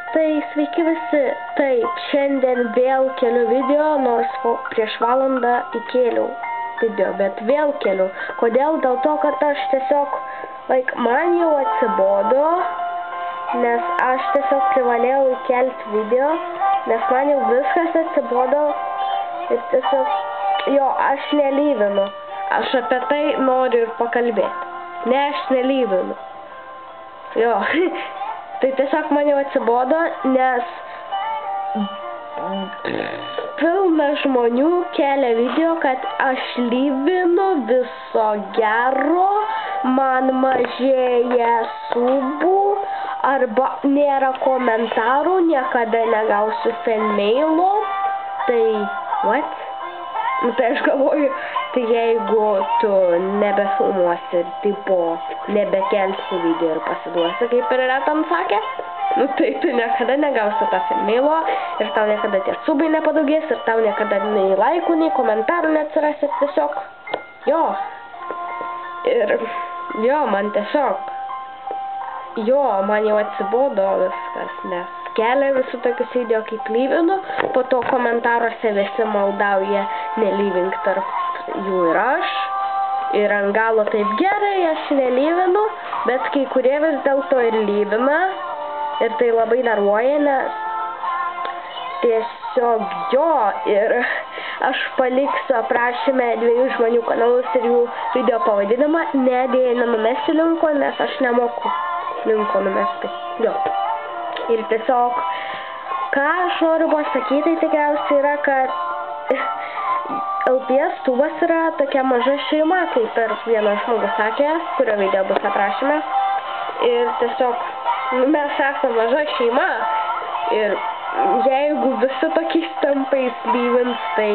Tai sveiki visi, taip, šiandien vėl keliu video, nors prieš valandą įkėliau video, bet vėl keliu. Kodėl? Dėl to, kad aš tiesiog, man jau atsibodo, nes aš tiesiog privalėjau įkelti video, nes man jau viskas atsibodo ir tiesiog, aš nelyvinu. Aš apie tai noriu ir pakalbėti. Ne, aš nelyvinu. Tai tiesiog man jau atsibodo, nes pilna žmonių kelia video, kad aš lyvinu, viso gero, man mažėja subų, arba nėra komentarų, niekada negausiu fanmailo. Tai, what? Tai aš galvoju, tai jeigu tu nebefilmuosi, nebekelsi video ir pasiduosi, kaip ir Retam sakė, tai tu niekada negausi tą fanmailo ir tau niekada tie subai nepadaugės ir tau niekada nei laikų, nei komentarų neatsirasi, tiesiog, man tiesiog, man jau atsibodo viskas, nes kelia visų tokius video kaip lyvinu, po to komentaruose visi maldauja nelyvink tarp jų ir aš, ir ant galo taip gerai, aš nelyvinu, bet kai kurie vis dėlto ir lyvina, ir tai labai nervuoja, nes tiesiog ir aš paliksiu aprašyme 2 žmonių kanalus ir jų video pavadinimą, nedėja nenumesti linko, nes aš nemoku linko numesti, Ir tiesiog, ką aš noriu pasakyti, tikriausiai yra, kad LPS tubas yra tokia maža šeima, kaip ir vienas žmogus sakė, kurio video bus aprašyme. Ir tiesiog, mes esame maža šeima ir jeigu visi tokiais tempais lyvins, tai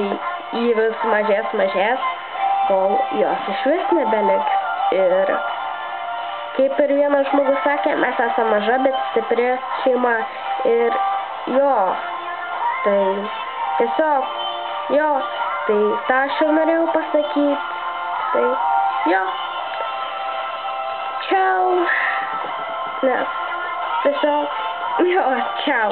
jį vis mažės, kol jos iš vis nebeliks. Ir kaip ir vienas žmogus sakė, mes esame maža, bet stipri šeima. Ir tai tiesiog, tai tą aš jau norėjau pasakyti. Tai, čiau. Nes tiesiog, čiau.